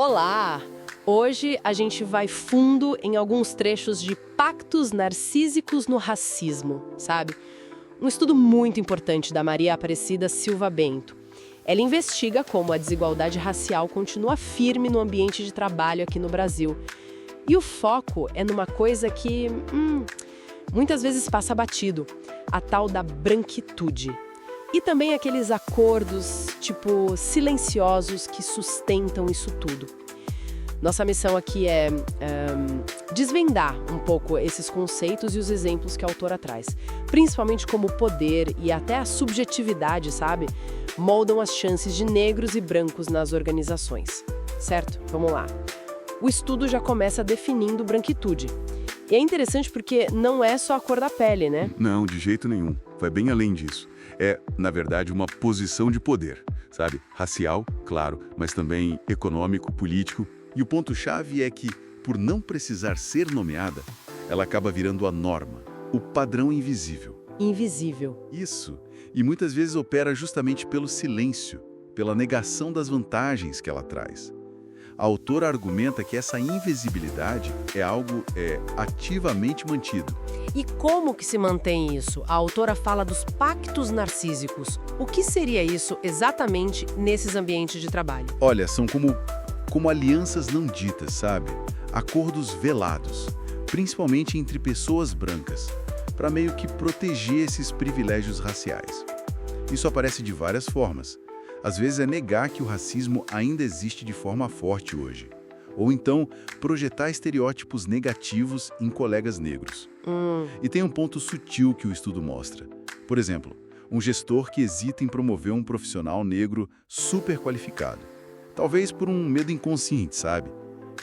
Olá! Hoje a gente vai fundo em alguns trechos de Pactos Narcísicos no Racismo, sabe? Um estudo muito importante da Maria Aparecida Silva Bento. Ela investiga como a desigualdade racial continua firme no ambiente de trabalho aqui no Brasil. E o foco é numa coisa que, muitas vezes passa batido, a tal da branquitude. E também aqueles acordos, tipo, silenciosos que sustentam isso tudo. Nossa missão aqui é desvendar um pouco esses conceitos e os exemplos que a autora traz. Principalmente como o poder e até a subjetividade, sabe? Moldam as chances de negros e brancos nas organizações. Certo? Vamos lá. O estudo já começa definindo branquitude. E é interessante porque não é só a cor da pele, né? Não, de jeito nenhum. Vai bem além disso. É, na verdade, uma posição de poder, sabe? Racial, claro, mas também econômico, político. E o ponto-chave é que, por não precisar ser nomeada, ela acaba virando a norma, o padrão invisível. Invisível. Isso. E muitas vezes opera justamente pelo silêncio, pela negação das vantagens que ela traz. A autora argumenta que essa invisibilidade é algo ativamente mantido. E como que se mantém isso? A autora fala dos pactos narcísicos. O que seria isso exatamente nesses ambientes de trabalho? Olha, são como alianças não ditas, sabe? Acordos velados, principalmente entre pessoas brancas, para meio que proteger esses privilégios raciais. Isso aparece de várias formas. Às vezes é negar que o racismo ainda existe de forma forte hoje. Ou então, projetar estereótipos negativos em colegas negros. E tem um ponto sutil que o estudo mostra. Por exemplo, um gestor que hesita em promover um profissional negro super qualificado. Talvez por um medo inconsciente, sabe?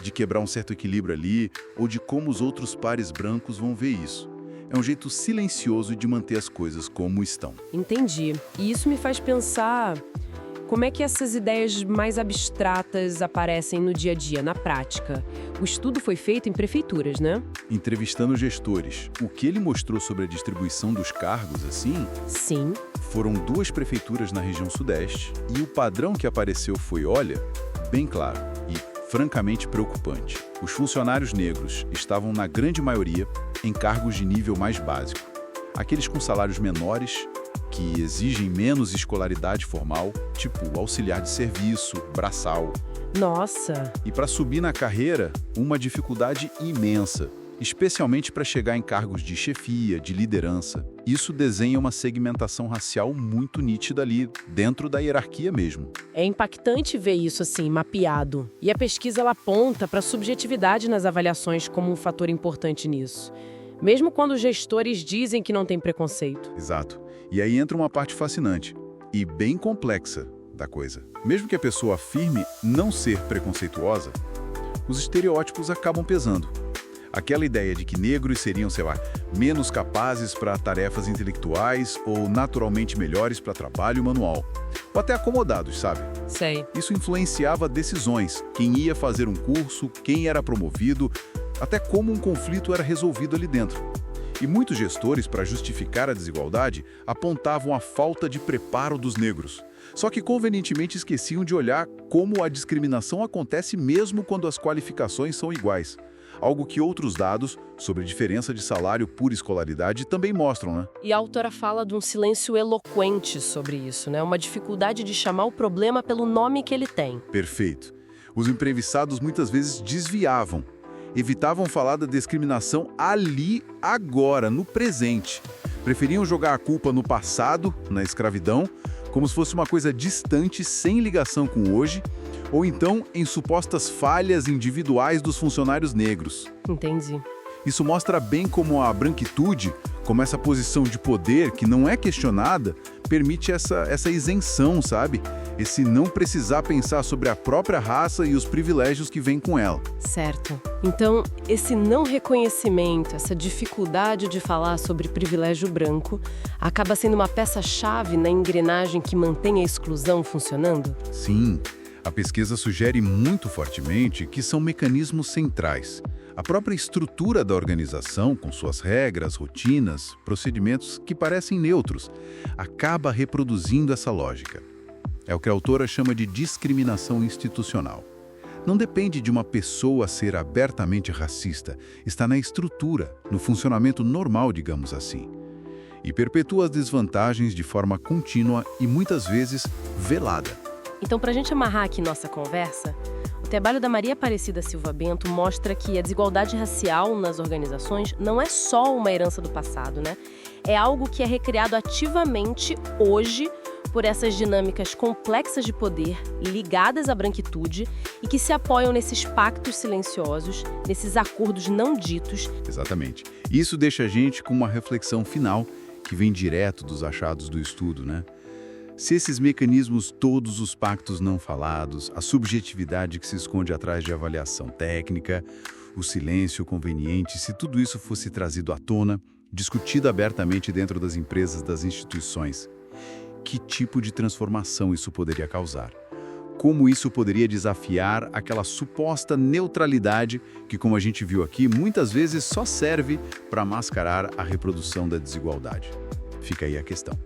De quebrar um certo equilíbrio ali, ou de como os outros pares brancos vão ver isso. É um jeito silencioso de manter as coisas como estão. Entendi. E isso me faz pensar como é que essas ideias mais abstratas aparecem no dia a dia, na prática. O estudo foi feito em prefeituras, né? Entrevistando gestores, o que ele mostrou sobre a distribuição dos cargos, assim, Sim. foram 2 prefeituras na região sudeste, e o padrão que apareceu foi, olha, bem claro e francamente preocupante. Os funcionários negros estavam, na grande maioria, em cargos de nível mais básico. Aqueles com salários menores, que exigem menos escolaridade formal, tipo auxiliar de serviço, braçal. Nossa! E para subir na carreira, uma dificuldade imensa, especialmente para chegar em cargos de chefia, de liderança. Isso desenha uma segmentação racial muito nítida ali, dentro da hierarquia mesmo. É impactante ver isso assim, mapeado. E a pesquisa ela aponta para a subjetividade nas avaliações como um fator importante nisso. Mesmo quando os gestores dizem que não tem preconceito. Exato. E aí entra uma parte fascinante e bem complexa da coisa. Mesmo que a pessoa afirme não ser preconceituosa, os estereótipos acabam pesando. Aquela ideia de que negros seriam, sei lá, menos capazes para tarefas intelectuais ou naturalmente melhores para trabalho manual. Ou até acomodados, sabe? Sei. Isso influenciava decisões, quem ia fazer um curso, quem era promovido, até como um conflito era resolvido ali dentro. E muitos gestores, para justificar a desigualdade, apontavam a falta de preparo dos negros. Só que convenientemente esqueciam de olhar como a discriminação acontece mesmo quando as qualificações são iguais. Algo que outros dados sobre a diferença de salário por escolaridade também mostram, né? E a autora fala de um silêncio eloquente sobre isso, né? Uma dificuldade de chamar o problema pelo nome que ele tem. Perfeito. Os entrevistados muitas vezes desviavam. Evitavam falar da discriminação ali, agora, no presente. Preferiam jogar a culpa no passado, na escravidão, como se fosse uma coisa distante, sem ligação com hoje, ou então em supostas falhas individuais dos funcionários negros. Entendi. Isso mostra bem como a branquitude, como essa posição de poder que não é questionada, permite essa isenção, sabe? Esse não precisar pensar sobre a própria raça e os privilégios que vêm com ela. Certo. Então, esse não reconhecimento, essa dificuldade de falar sobre privilégio branco, acaba sendo uma peça-chave na engrenagem que mantém a exclusão funcionando? Sim, a pesquisa sugere muito fortemente que são mecanismos centrais. A própria estrutura da organização, com suas regras, rotinas, procedimentos que parecem neutros, acaba reproduzindo essa lógica. É o que a autora chama de discriminação institucional. não depende de uma pessoa ser abertamente racista, está na estrutura, no funcionamento normal, digamos assim. E perpetua as desvantagens de forma contínua e muitas vezes velada. Então, para a gente amarrar aqui nossa conversa, o trabalho da Maria Aparecida Silva Bento mostra que a desigualdade racial nas organizações não é só uma herança do passado, né? É algo que é recriado ativamente hoje por essas dinâmicas complexas de poder, ligadas à branquitude e que se apoiam nesses pactos silenciosos, nesses acordos não ditos. Exatamente. Isso deixa a gente com uma reflexão final que vem direto dos achados do estudo, né? Se esses mecanismos, todos os pactos não falados, a subjetividade que se esconde atrás de avaliação técnica, o silêncio conveniente, se tudo isso fosse trazido à tona, discutido abertamente dentro das empresas, das instituições, que tipo de transformação isso poderia causar? Como isso poderia desafiar aquela suposta neutralidade que, como a gente viu aqui, muitas vezes só serve para mascarar a reprodução da desigualdade? Fica aí a questão.